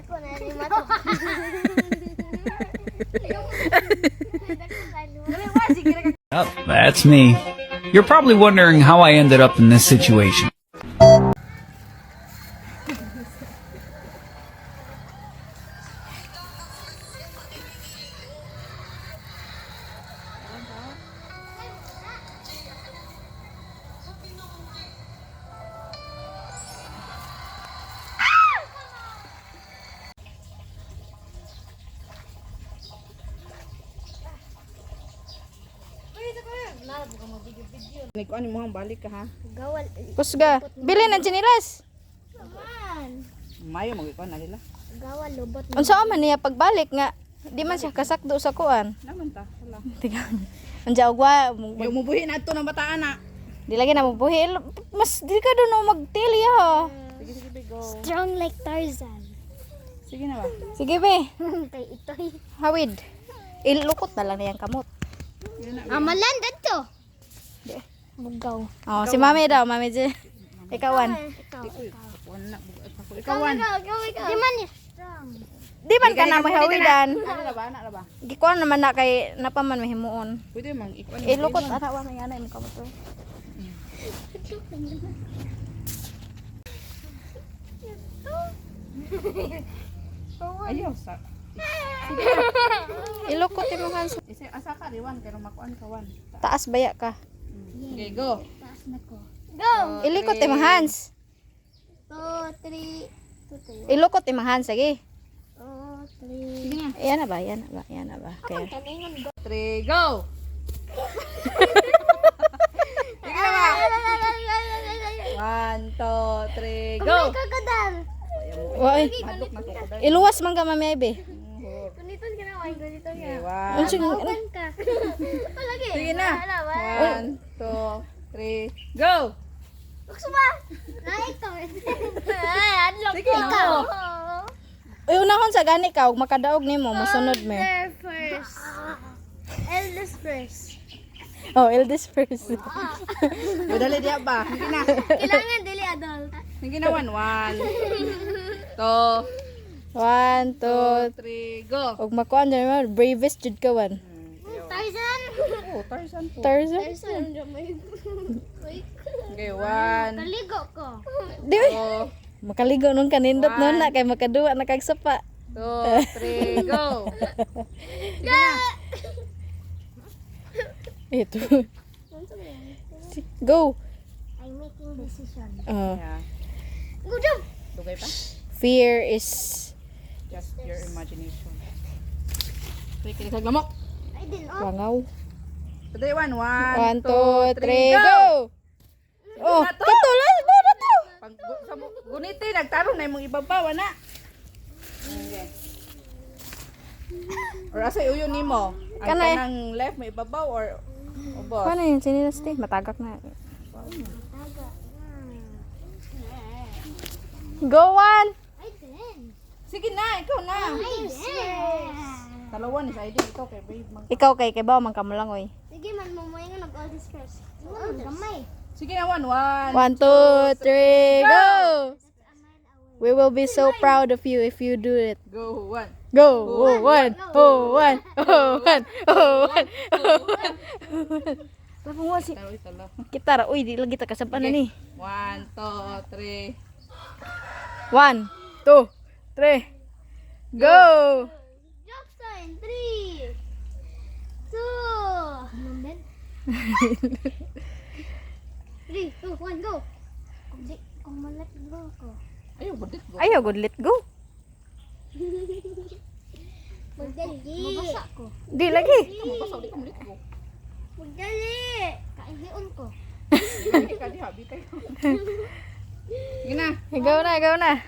Ako na ni mato. Oh, that's me. You're probably wondering how I ended up in this situation. Nagkuan mo ang balik ka ha. Gawal. Kusga. Bili ng chinilas. Man. Mayo magikuan na nila. Gawal lubot. Unsa man niya pagbalik nga di man siya kasakdo sa kuan. Naman ta. Wala. Tigan. Unja ugwa Yung mubuhi na ito ng bataan na. di lagi na mo buhi. Mas di ka doon magtili ha. Sige sige be go. Strong like Tarzan. Sige na ba? Sige be. Kay itoy. Hawid. Ilukot na lang niyang kamot. Amalan dito. Di. Bugaw. Oh, si Mami daw, Mami Je. Ikawan. Ikaw. Wala na ikawan. Di man ni strong. Di man ka na mahawidan. Ano na ba? Ano na ba? Gikuan naman na kay napaman mahimuon. Pwede mang ikuan. Ilukot ana wa may ana imong kamot. Ayaw sa. Ilukot imong hands. Isa asa ka riwan kay makuan kawan. Taas baya ka. Okay, go. Taas na ko. Go. Ilikot imong hands. 2 3 Ilukot imong hands sige. 2 3. Sige na. Ayan na ba? Ayan na ba? Ayan na ba? Kaya. Taningon go. 3 go. Sige na ba? 1 2 3 go. Kagadal. Oy. Madok na to ko. Iluwas man ka Mami Ibe. Kuniton ka na, why ganito Okay, nga. 1. Unsa Open ka. Palagi. Sige na. Wala ba? 1 2 3 go. Bukso ba? Na ikaw. Ay, adlock Sige, ikaw. Uy, unahon sa gani ka, ug makadaog nimo, mosunod me. There first. Eldest first. Oh, eldest first. Dali diya ba? Sige na. Kailangan dili adult. Sige na 1 1 2 1, 2, 3 go. ug makuan dyan mo, bravest jud ka wan. Tarzan. Oh, Tarzan po. Tarzan? Tarzan. May... Okay, 1 Kaligo ko. Di, 2 makaligo nung kanindot nun na, kay makaduwa na kagsapa. 2 3 go. Ito. Go. I'm making decision. Yeah. Go jump. Dugay pa? Fear is... Just your imagination. Wait, kini sa lamok. I didn't Wangaw. Today 1 1, 2, 3, go! Oh, kato lang mo na to! Pag sa guniti nagtarong na imong ibabaw na. Okay. Or asa uyo nimo? Ang Kanay. kanang left may ibabaw or ubos? Paano yun? Sinilas te? Matagak na. Go, one! I didn't. Sige na, ikaw na. I didn't. Dalawa ni sa ID ikaw kay brave man. Ikaw kay ba man ka mo lang oy. Sige man mo mo yung nag all this first. Gamay. Sige na 1 1. 1, 2, 3, go! We will be so proud of you if you do it. Go 1. Go! Oh, one! Oh, one! Oh, one! Oh, one! Oh, one! Lapang mo si Talo talo. kita ra. Uy, di lagi ta kasampan na ni. 1 2 3. 1, 2, 3, go! Drop sign. 3 2 Number 3 2 1 go. Kung malat go ko. Ayaw budit go. Ayaw, good, let go. Magdali. Mabasa ko. Di lagi. Mabasaw di ka mulit go. Magdali. Kainhion ko. Hindi ka diha bitay. Sige na. Ikaw na, ikaw na.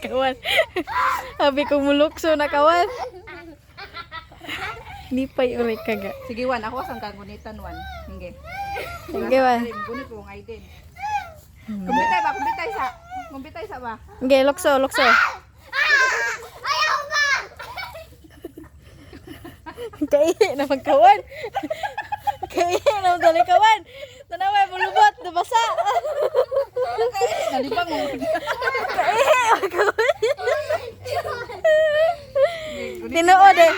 Kawan. Habi ko mulukso na kawan. Lipay ulit kaga. Sige 1, ako asang kagunitan 1. Sige. Sige ba? Gunit ko ang ID. Kumbitay ba? Kumbitay sa. Kumbitay sa ba? Okay, lukso, lukso. Ayaw ba? Kaihi na magkawan. Kaihi na magdali kawan. Tanaway, mulubot, nabasa. Nalibang mo. Tinuod eh.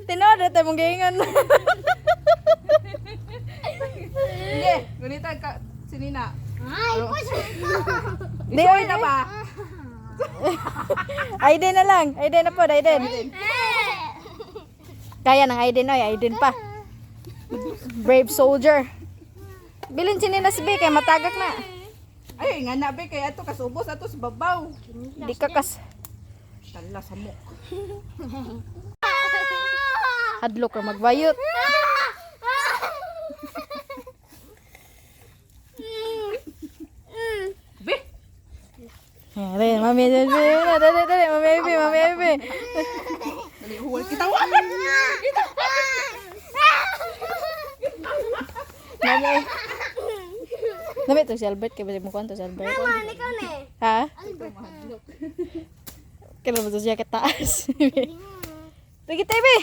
Tinuod eh, tayo mong gaingan. Sige, gunita ka. Sinina. Ay, push mo. Di, Isuwi na ba? Aiden na lang. Aiden na po, Aiden. Kaya ng Aiden, oy. Aiden pa. Brave soldier. Bilin sininas B, kaya matagak na. Ay, nga na, be. Kaya ito kasubos. Ito sa babaw. Di ka kas. Tala sa muk. Hadlok ka magbayot. Be. Ayan, mami, dali, mami. Dali, huwal kita. Mami. Nami to si Albert, kaya ba mo kwan to si Albert? Naman, ikaw na eh. Ha? Kailan mo to siya kataas? Pagi tayo, be.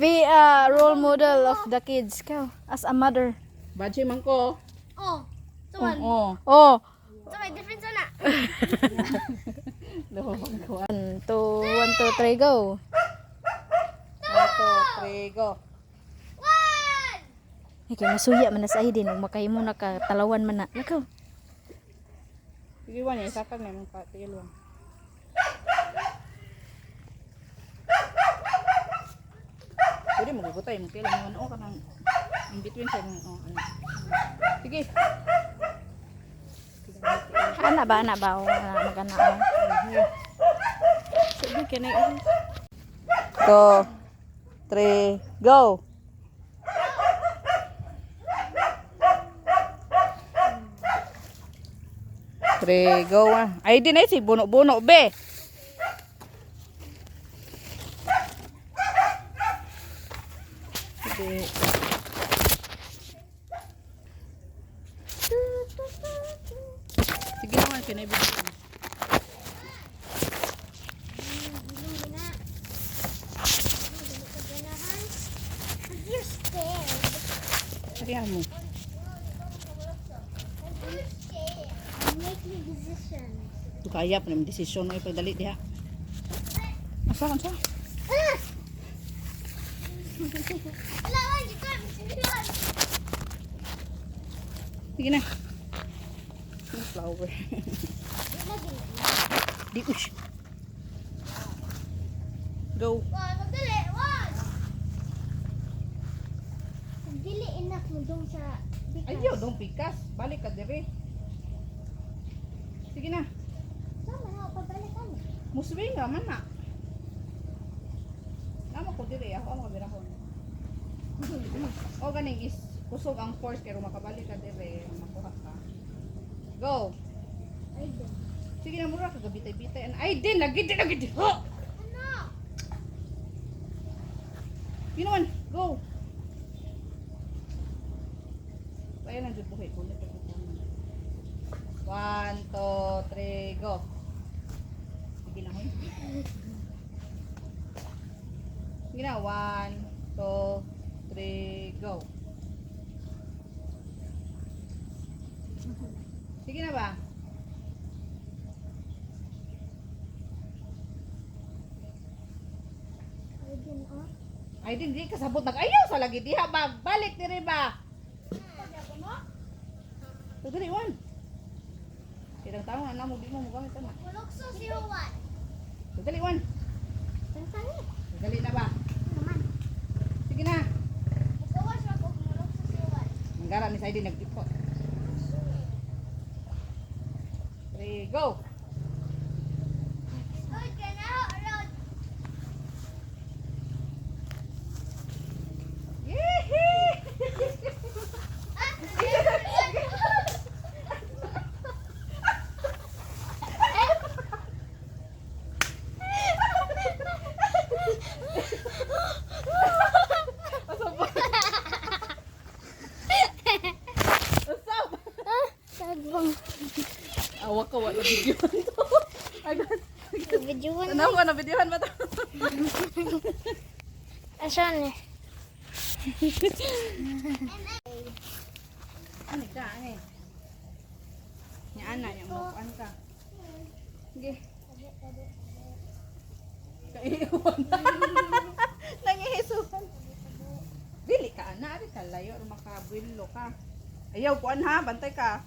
Be a role model of the kids. Kau, as a mother. Bachi man ko. Oh, tuwan. Oo. Oh. So, may difference na. 1, 2, 1, 2, 3, go. 1, 2, 3, go. Ikaw masuya man na sa Aiden. Huwag makayo mo nakatalawan man na. Lakaw. Sige, wan. Isakag na yung patigil, wan. Pwede mo gugutay. Magkailan mo ano ka ng in between sa mga ano. Sige. Ana ba? O, magana o. Sabi ka na yun. 2, 3, go. Go ah. Ay din ay si buno-buno be. Sige. Sige naman kinaibigan. You're scared. Sige mo. You're scared. Make me decisions. Tu kaya pa naman desisyon mo ipagdali diha. Asa kan sa? Lawan, di ko. Sige na. Flower. Di ush. Go. Wag, magdali. Wag. Dili enough mo dong sa bigas. Ayaw dong pikas. Balik ka dire. Sige na. Sama na, pabalik kami. Muswing nga man na. Nama ko dire ako ang kabirahon. O ganing is kusog ang force kay makabalik ka dire makuha ka. Go. Ay, din. Sige na mura ka gabitay-bitay. Ay din lagi. Ho. Ano? Pinuan. Go. Kaya lang jud buhay ko. 1, 2, 3, go. Sige na, hoy. Sige na, 1, 2, 3, go. Sige na ba? Ay, din, oh. Ay, di kasabot nag-ayaw sa lagi. Diha ba? Balik diri ba? Dali, 1. Tidang tao na mo, di mo magamit na. Kulokso si Juan. Dali, 1. Tantangi. Dali na ba? Naman. Sige na. Ikawas ako kulokso si Juan. Manggara ni Saidi nagdipot. 3, go. Good ka na, Rod. Yehey! Sagbang. Awak ka wala videohan to. Agad. Videoan Tanaw ko na videohan ba to? Asan eh? Ano ka eh? Nya ana nya mo kuan ka. Sige. Kaiwan. Nangihisuhan. Dili ka ana, ari ka layo makabuelo ka. Ayaw kuan ha, bantay ka.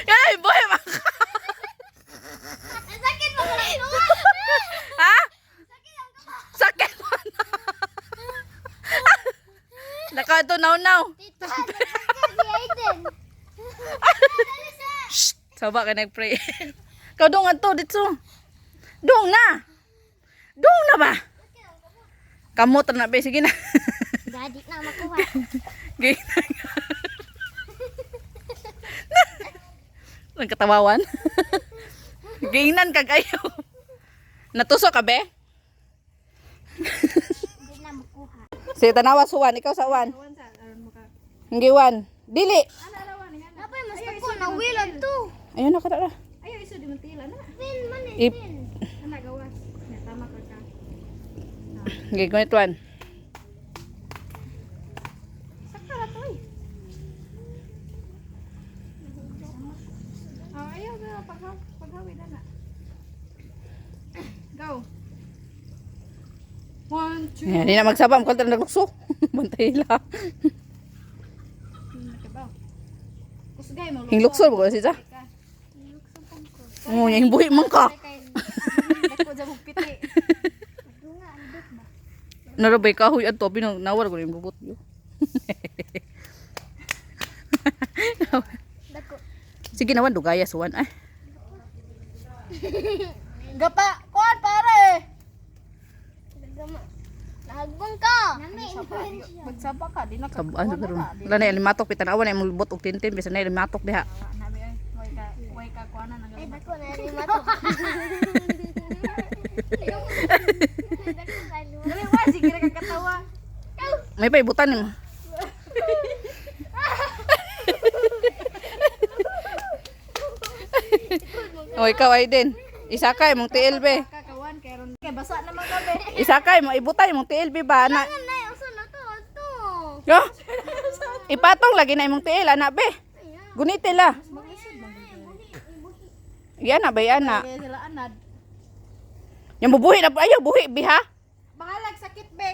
Ay, boy, Sakit mo lang ito. ha? Sakit mo na. Nakato now. Tita, sakit si Aiden. Shh, saba ka nag-pray. Kau dong ato dito. Dong na. Dong na ba? Kamu na ba? Sige na. Gadi na makuha. Gina. Ang katawawan. Ginan kag ayaw. Natuso ka be? Hindi na makuha. Sige, tanawa suwan. Ikaw sa uwan. Kuan sa aron mo ka. Hindi wan. Dili. Ana lawan nga. Napay mas tako na wilan to. Ayun na katara. Ayaw iso di man tila na. Pin man Ip. pin. Ana gawas. Nya tama ka ka. Sige, gunit wan. Sakta ra to. Ayaw na paghawi na na. Go. 1 2 Hindi na magsabam. Kung tayo naglukso. Bantay lang. Nakabaw. Kusgay mo. Hinglukso mo ko si Sa. Oo, yung buhi man ka. Dako sa piti. Dunga andot ba? Narabay ka, huy, ato, nawar ko na yung bubot yun. Dako. Sige naman, dugaya, suwan. Ay, Gapa, kuan pare. Dagama. Nahagbong ka. Nami. Magsaba ka, di na ka. kabuan sa garon. Wala na yung limatok, pitanawan na yung mulbot og tintin, bisa na yung limatok diha. Nabi ay, way ka kuanan ang Ay, gabi. dako na lima to. Dako na lima. Dali wa sige ra ka katawa. May paibutan mo. O, ikaw ay din. Isakay mong TLB. Kakawan kay ron. Kay basa naman gabi. Isakay mo, ibutay mong TLB ba? Na, Ano na yung sunod to? Ito. yo? Ipatong lagi na imong TL, anak be. Guniti la. Yan na ba, yan na. Kay sila anad. Yung bubuhi na, ayaw, buhi, biha. Bahalag sakit be.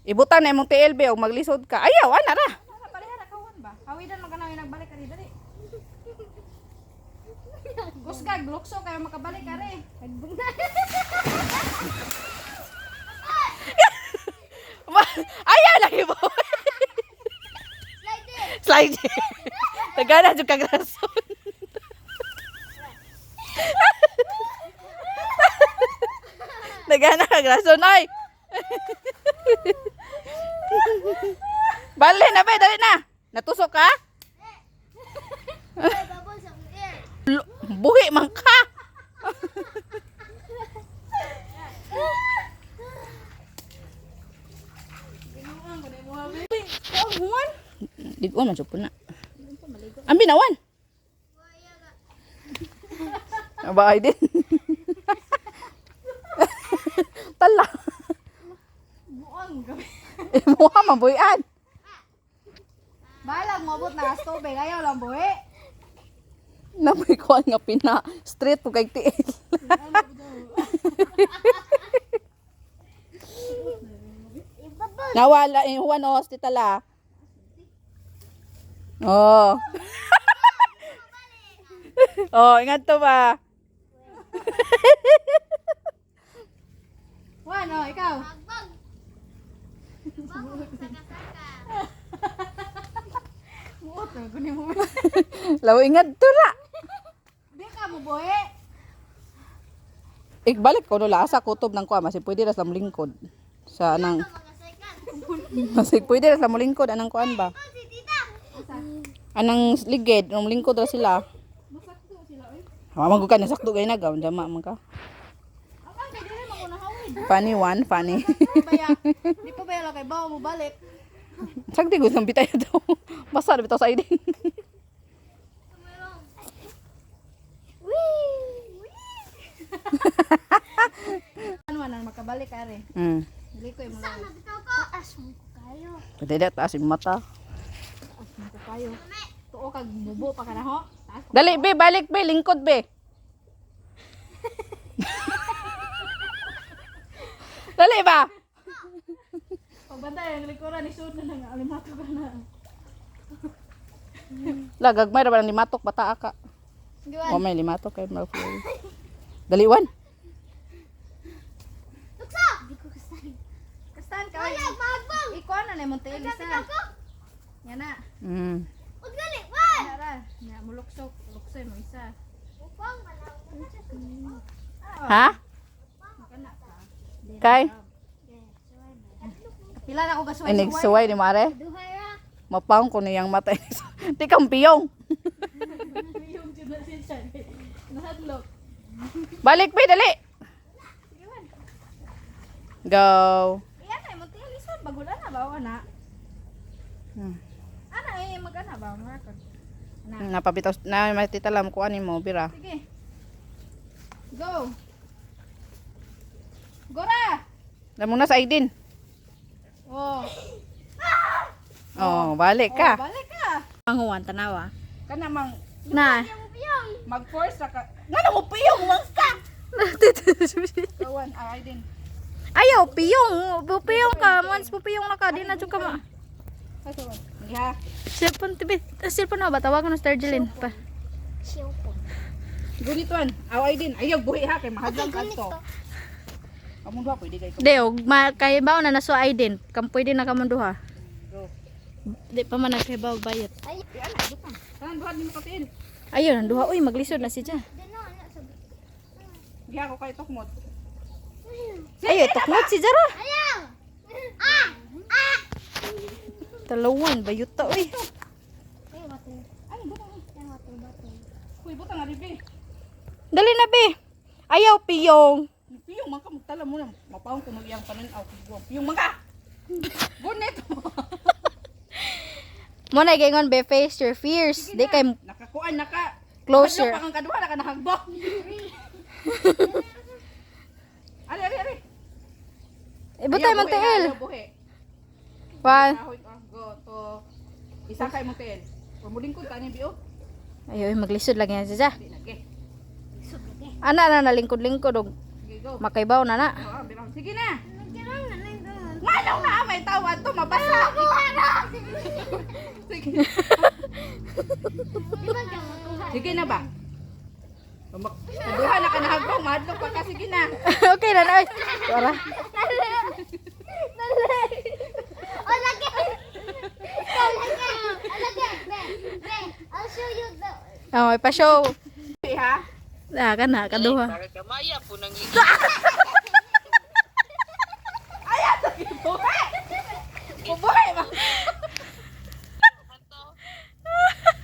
Ibutang na imong TLB o maglisod ka. Ayaw, ana ra. Ana palihara kawan ba? Hawidan man kana nagbalik ka dali. Kusgag lukso kayo makabalik ka re. Nahagbong na. Ayaw lagi mo. Slide in. Slide. Tagana jud kag rason. Tagana kag rason ay. Bali na ba, dali na. Natusok ka? Ay, babon sa air. Buhi man ka. Ligon man jud po na. Ang binawan. Aba ay din. Tala. Buang gabi. Mukha mabuyan. Balag mabot na astobe ayaw lang buhi. Namoy ko nga pina. Straight po kay tiil. Ibabon. Nawala yung Juan Hospital ah. Oh. Oh, ingat to ba? Wano, ikaw. Magbag. Babon. Saka-saka. Buot na kunin mo. Law ingat to la. Di ka mo buhi. Igbalik ko no lasa kutob ng kuha masig pwede ra sa lingkod. Sa anang Mga second. masig pwede ra sa lingkod anang kuan ba? Oh, si tita. Anang ligid, nung lingkod ra sila. Masakto sila oy. Mamang ko ka nasakto gay na gaw jama man ka. Ang kay dili man una hawid. Funny one, funny. Di pa baya lang kay bawo mo balik. Sagdi ko ng bitay daw. Basa na bitaw sa idin. Ano man makabalik are. Dili ko mo lang. Taas mo kayo. Pwede na taas yung mata. Taas mo ko kayo. Tuo kag bubo pa kana ho. Taas. Dali be, balik be, lingkod be. Dali ba? Pagbantay ang likuran ni sud na nga alimato ka na. Lagag may ra ba ng limatok bata ka. O may limatok kay Marfloy. Dali wan. Tukso! Di ko kasahin. Kastan ka. Wala, magbang! Ikaw na na mo tail isa. Ako? Yan na. Huwag dali, wan! Tara, nya muluksok, luksoy mo isa. Upang, malaw ko na siya. Ha? Kana ka. Kay? Pila na ako gasway. Inig suway ni Mare. Duhay ra. Mapaong ko niyang mata. Di kang piyong. Yung jud na siya. Nahadlok. Balik be, dali. Go. Iyan na mo tail isa bagula na ba ana? Ana magana ba mga ka. Napabitaw na may titalam ko ani mo bira. Sige. Go. Gora. Damo na sa idin. Oh. Oh, balik ka. Balik ka. Ang huwan tanawa. Kana mang Na. mag-force ka. Ngano mo piyong mangka? Kawan, ay din. Ayaw, piyong. Pupiyong ka. Once pupiyong na ka, di na dyan ka ma. Kawan. Ya. Cellphone, tibi. Cellphone na ba? Tawagan ng Star Jeline pa. Siyopon. Gunituan. Away din. Ayaw buhi ha kay mahadlang kanto. Among duha pwede kay ko. Deo, kay baw na naso ay din. Kam pwede na kamunduha. Go. Di pa man nagkibaw bayot. Ay, ana, dukan. Tanan duha din katin. Ayun, ang duha. Uy, maglisod na si Jah. Dino, anak sabi. Giha ko kay tokmod. Ayun, tukmot si Jara. Ayaw! Ah! Ah! Talawan, bayot ta. Uy. Ay, wato. Ay, duha. Ay, wato, wato. Kuy butang ari be. Dali na, be. Ayaw, piyong. Piyong man ka magtala mo na. Mapaong ko magiyang panan-aw. Piyong man ka. Gunit. Mo na gingon, be, face your fears. Di kay Nakakuan naka. closer. Pa kang kaduha naka nahagbok. Ari ari ari. Ibutay Ayaw man buhi, tiil. ayaw buhi. One. Kahoy ka. Go to. Isa kay mo tiil. Pumulingkod ka ni biyo. Ayaw, maglisod lang yan si Jah. Di lagi. Ana na nalingkod-lingkod og Sige go. makaybaw na na. Oo, bilang. Sige na. Nagkirang na lang doon. Ngalaw na may tawad to mabasa. Sige. Di ba ka makuha? Sige na ba? Kaduha na ka nahagbok. Mahadlok pa ka. Sige na. Okay na na. Ay, tara. Oh, lagi! Ikaw, lagi! Oh, lagi! Be, be, I'll show you the... Oh, may pa-show. Sige ha. Ah, kana, kaduha. Buhay! Bubuhay ba?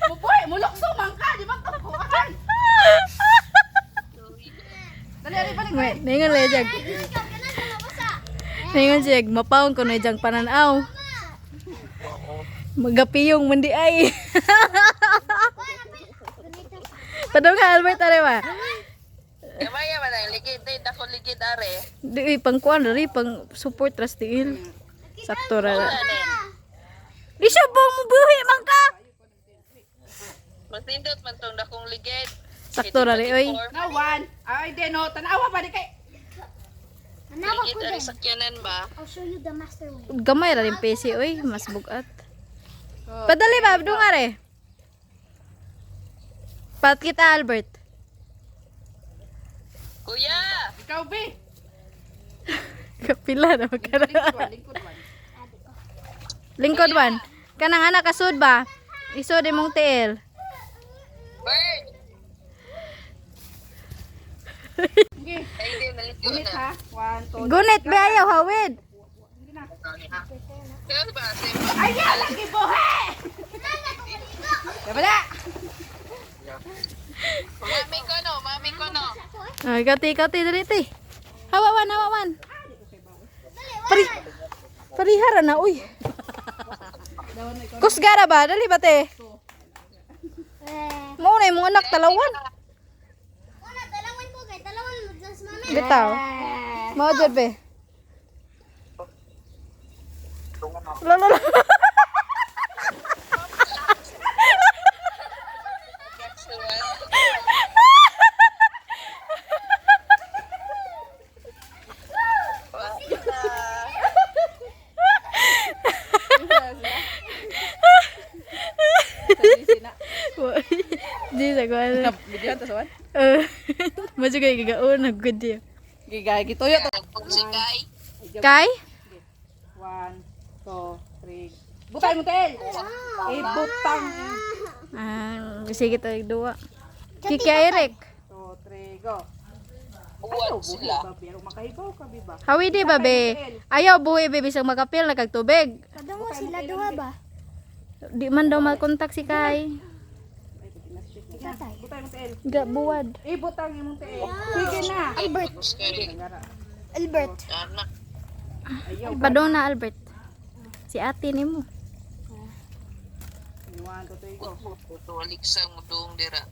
Bubuhay! Mulokso man ka! Di ba ito? Buhay! Dali, dali, balik, Wait, balik! ningon le jag. Ikaw, ka na sa mabasa. Ningon siya, mapaon ko na jang pananaw. Magapiyong mandi ay. Padong ka Albert are ba? Kamaya man ang ligid, day dako ligid are. Di pang kuan ri pang support rastiin. Sakto ra. Isyo bong mo buhi man ka. Magtindot man tong dakong ligid. Sakto ra ri oy. Nawan! Ay, di no. Tanawa ba di kay... Hanawa Ligid ko ari din. sakyanan ba? I'll show you the master way. Gamay ra rin PC oy, mas bugat. Padali ba abdo nga re? Pat kita Albert. Kuya! Ikaw, be! Kapila na magkara. Lingkod, lingkod, man. Lingkod man. Kanang anak kasud ba? Isod imong tiil. Bird! Sige, Ay, di, nalito gunit na. ha. 1, 2, Gunit ba ayaw hawid. Sige na. Kaya ba? Ay, lagi buhay! Diba na? Mami ko no, mami ko no. Ay, kati dali ti. Hawawan. Parihara na uy. Dawan na ikaw. Kusgara ba? Dali ba te? Mao na yung mga anak talawan. Wala, talawan ko kay talawan mo sa mami. Bitaw. Mao jud be. Lolo. Di sa ko. Bidyan ta sawan. Maju kay gagaon na good dia. Gigay gituyo to. Pagsikay. Kay? 1 2 3. Butay mo tel. Butang. Sige tayo duwa. Kiki Eric. 2 3 go. Uwan sila. Pero makahibaw ka biba. Hawi di ba be? Ayaw buhi be bisang makapil na kag tubig. Kadungo sila duha ba? Di man daw makontak si Kay. Butay mo tel. Ga buwad. Butang imong tel. Sige na. Albert. Albert. Anak. Padong na Albert. Si ate nimo. 1 2 3 go. Tuwalik sa mudong dira.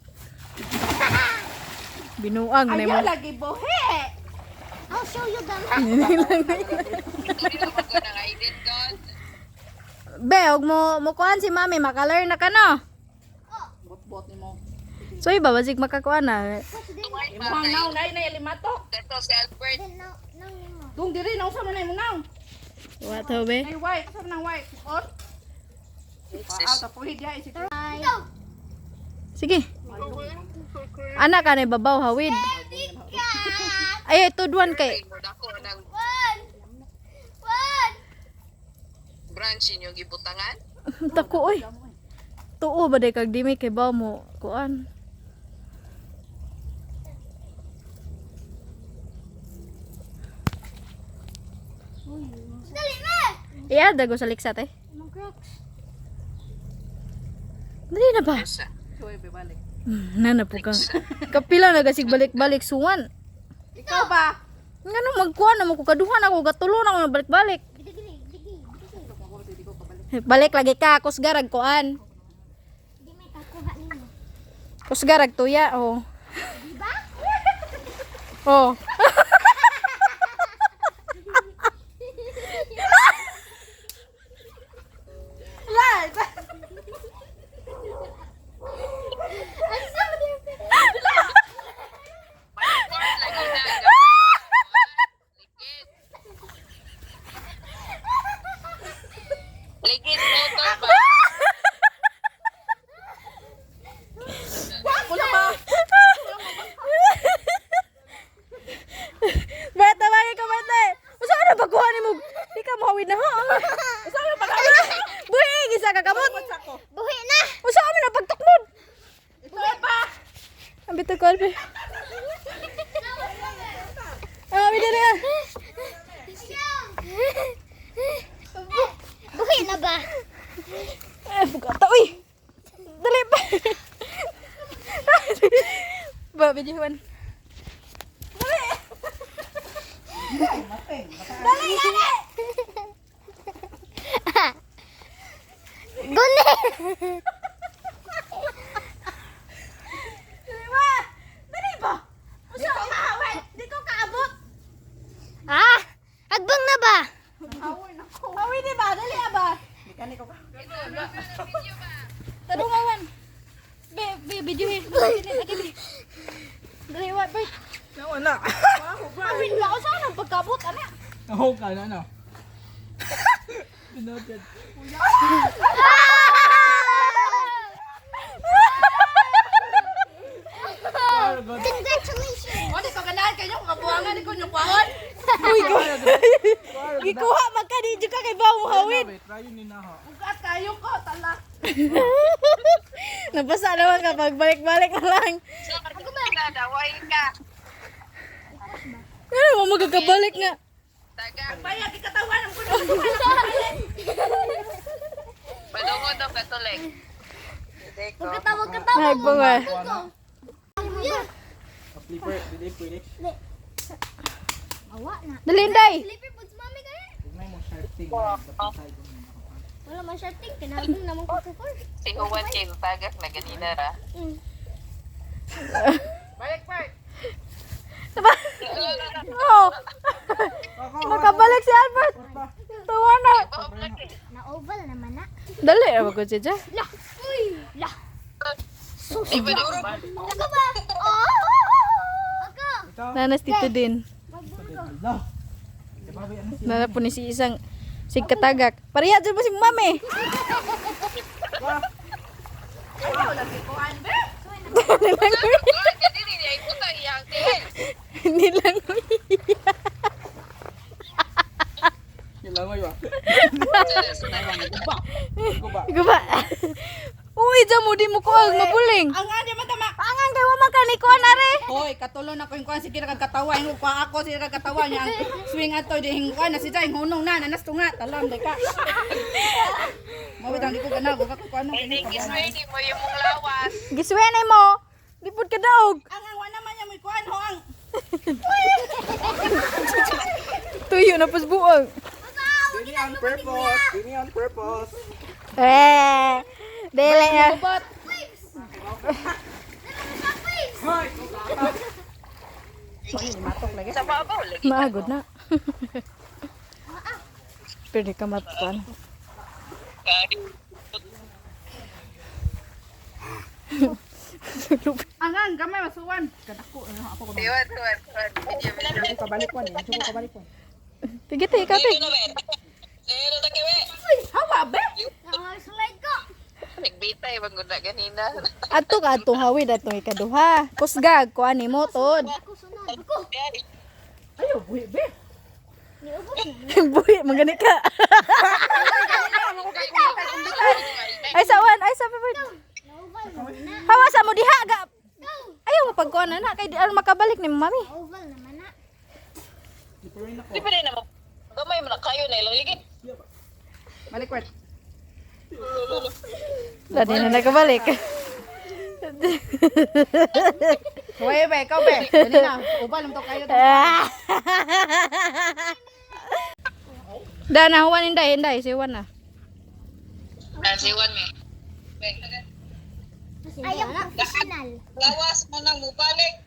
Binuang na mo. Ayaw lagi buhi. I'll show you them. Hindi na magandang ID God. Be, og mo kuan si mami makaler na ka no. Bot nimo. So iba basig makakuan na. Imong naw na limatok. Dito si Albert. Then now nimo. Dung diri na usa man na imong naw. Wa to be. Ay white, usa man nang white. On. Ta puhi dia isip. Sige. Anak ka na babaw hawid. Ay tudwan kay. Dako ng One. branch inyo gibutangan. Tako oy. Tuo ba day kag dimi kay baw mo kuan. Dali na. Iya dago sa liksa te. Dali na ba? Sa Suwe be balik. Nana po ka. Kapila na gasig balik-balik suwan. Ikaw ba? Ngano magkuan na mo ko kaduhan ako gatulon ako na balik-balik. Balik lagi ka kusgarag kuan. Di may kakuha nimo. Kusgarag tuya oh. Oh. lagi na. Ligid motor ba? Wala ba? Bata bagay ka bata. Usa ka na pagkuhan ni mo. Di ka mohawid na ha. Usa ka na pagkuhan. Buhi gisa ka kamot. Buhi na. Usa ka na pagtukmod. Ito pa. Ambi to call be. Ambi dere. Buhi na ba? Bugata uy. Dali pa. Ba bijuan. Dali, dali. Guni. Dali ba? Usa ka mahawid. Di ko kaabot. Agbang na ba? Hawid di ba? Dali ba? Mekaniko ka. Tarungawan. Be video eh. Dali wa bay. Wala. Hawid la usa nang pagkabot ana. Oh, ka na no. Pinoted. Congratulations. O, di ko ganahan kayo kung kabuangan di ko yung kuangan. Uy ko. Gikuha magkadi jud ka kay bawo mo hawid. Ugat kayo ko, talak. Nabasa naman kapag balik-balik na lang. So, daway ka. Ano mo magkakabalik nga? Taga, Baya, di katawan ang kuno. padungod o katulik. Deko. Wag katawa. Nagbunga. Yeah. Flipper, di pwede. Awa na. Dali, Day. Flipper po mami kaya. May mo sharp thing. Wala man siya ting. Kinabang naman ko ko. Si Juan kay tagak na ganina ra. Balik, Bert. Diba? Oh. Nakabalik si Albert. Tawa na. Na-oval naman na. Dali, ako ko siya. Lah! Uy! Lah! Iba na ba? Ako ba? Oh! Ako! Nanas dito din. Magburo. Nana po ni si isang sigkatagak. Pariya dyan mo si mami. Kasi hindi ay puta iyang tihin. Nilang Ikaw ba? Uy, dyan mo di mo ko mabuling. Ang nga, di man tama. Angang kayo makanikuan na rin. Hoy, katulo na ko yung kuhan, sige kagkatawa. Yung kuha ako, sige kagkatawa niya. Ang swing ato, di hingkuhan na si Jai. Hunong na, nanas to nga. Talam, di ka. Mawit ang di ko ganaw. Huwag ako kuhan ng Hindi kiswede mo yung mong lawas. Giswenay mo. Lipod ka daog. Ang wala naman niya may kuhan, ho ang. Tuyo na pasbuong. Dini on purpose. Dini on purpose. Dele na. Sa babaw lagi. Maagod na. Pwede ka matukan. Angan, gamay, masuwan. Kadako, ako ko. Tuwan. Video. Kabalik ko niya. Suko kabalik ko. Tigit eh, kate. Ano ba? Zero na kiwe. Hawa, be. Slide ko! Nagbitay bang guna ganina. Ato ka atong hawid atong ikaduha. Kusgag ko ani mo tod. Ako sunod. Ako! Ayaw, buhi, be. Niubos na. Buhi mangani ka. Ay sawan, ay sabi mo. Na-oval naman na. Hawa sa mo diha ga. Ayaw mo pagkuan na kay di aron makabalik ni mami. Na-oval naman na. Di pa rin naman. Gamay mo na kayo na ilang ligid. Balik, Bert. Dali na nakabalik. Huwag, be. Ikaw, be. Dali na. Ubal, to kayo. Dana huwan inday siwan na. Nasiwan me. Ayaw professional. Lawas mo nang mubalik.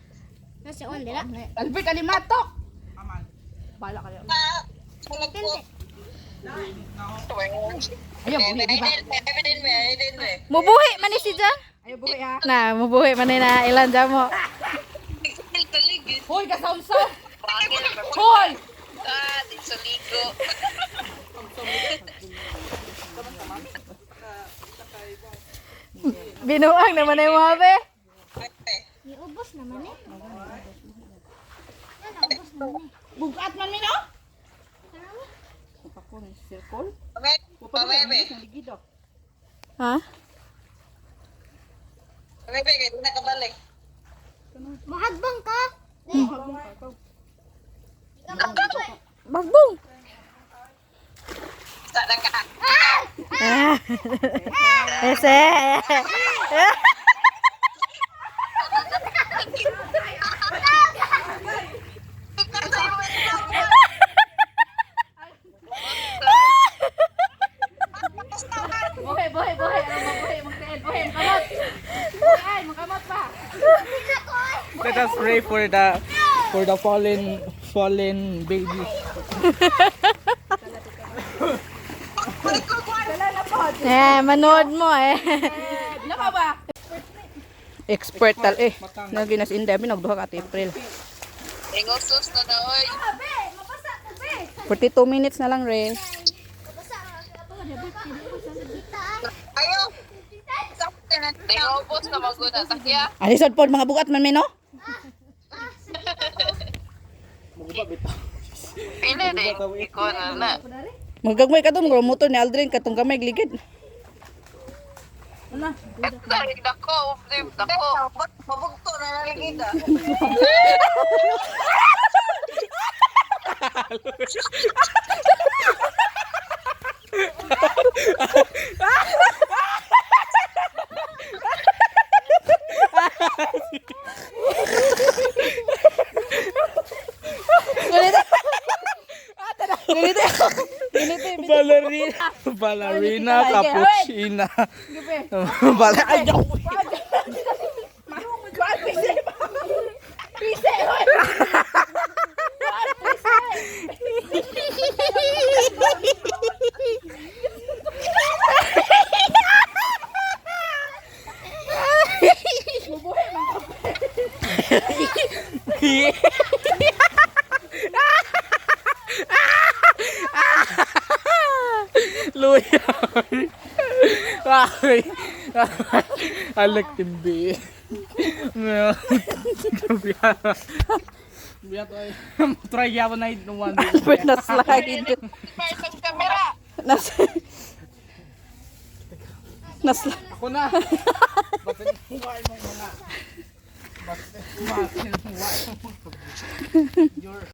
Nasa on dila. Albert, alimato. Bala ka yan. Malagpo. Ayaw, buhi, di ba? Evident me. Mubuhi man ni si Jan. Ayaw, buhi, ha. Na, mubuhi man ni na ilan dyan mo. Hoy, kasaw-saw. Pangil. Hoy! Di sa ligo. Binuang naman ay mga be. Niubos naman eh. Naubos naman eh. Bugat man, Mino. Ako ng circle. Pamebe. Ha? Pamebe, kaya di na kabalik. Mahagbang ka! Bagbong. Sana ka. Ese. Buhi. Ano mo, buhi, magtiin. Buhi, makamot. Buhi, makamot pa. Let us pray for the fallen baby. Manood mo eh. Lama ba? Expert tal eh. Naginas inday binagduha ka April. Ingosos na na, oy. 42 minutes na lang re. Ayo. Tingopos na maguna. Takya. Alisod po, mga bugat man, Mino. Pili din. Ikaw na. Magagmay ka doon, motor ni Aldrin, katong gamay gligid. Dako. Mabugto na naligid ah. Ballerina. Ballerina, cappuccina. Ayaw. Kuan pise. Pise hoy. Kuan pise. Luya. Ay. Alek timbi. Biya to ay. Try ya na ito one. Albert na slide. Person camera. Nas... Nas... Ako na. Batin huwag mo muna. Batin huwag mo. You're